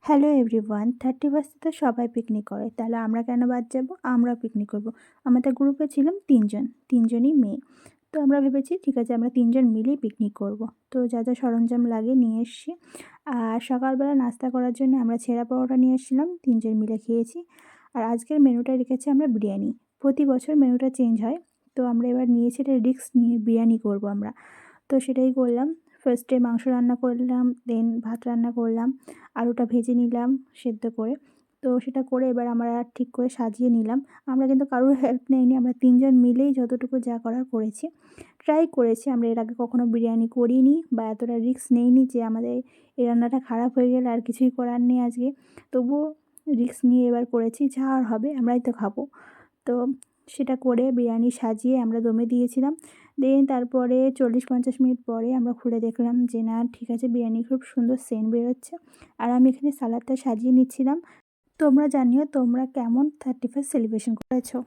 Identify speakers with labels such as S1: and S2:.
S1: Hello everyone, 31st তো সবাই picnic করে, তাহলে আমরা কেন বাদ যাব? আমরাও পিকনিক করব। আমাদের গ্রুপে ছিলাম ৩ জন, ৩ জনই মেয়ে। তো আমরা ভেবেছি ঠিক আছে আমরা ৩ জন মিলেই পিকনিক করব। তো যা যা সরঞ্জাম লাগে নিয়ে এসছি। আর সকালবেলা নাস্তা করার জন্য আমরা ছেঁড়া পরোটা নিয়ে এসেছিলাম, ৩ জন মিলে খেয়েছি। আর আজকের মেনুটা রেখেছি আমরা বিরিয়ানি। প্রতি বছর মেনুটা চেঞ্জ হয়, তো আমরা এবার নিয়েছি এটা রিস্ক নিয়ে বিরিয়ানি করব আমরা। তো সেটাই করলাম। ফার্স্টে মাংস রান্না করলাম, দেন ভাত রান্না করলাম, আলুটা ভেজে নিলাম সেদ্ধ করে। তো সেটা করে এবার আমরা ঠিক করে সাজিয়ে নিলাম। আমরা কিন্তু কারোর হেল্প নেইনি, আমরা ৩ জন মিলেই যতটুকু যা করার করেছি। ট্রাই করেছি, আমরা এর আগে কখনো বিরিয়ানি করিনি বা এতটা রিস্ক নেইনি যে আমাদের এই রান্নাটা খারাপ হয়ে গেলে আর কিছুই করার নেই আজকে। তবুও রিস্ক নিয়ে এবার করেছি, যা আর হবে আমরাই তো খাবো। তো সেটা করে বিরিয়ানি সাজিয়ে আমরা দমে দিয়েছিলাম। দেন তারপরে ৪০-৫০ মিনিট পরে আমরা খুলে দেখলাম যে না ঠিক আছে, বিরিয়ানি খুব সুন্দর সেন্ট বেরোচ্ছে। আর আমি এখানে সালাদটা সাজিয়ে নিচ্ছিলাম। তোমরা জানিও তোমরা কেমন 31st সেলিব্রেশন করেছো।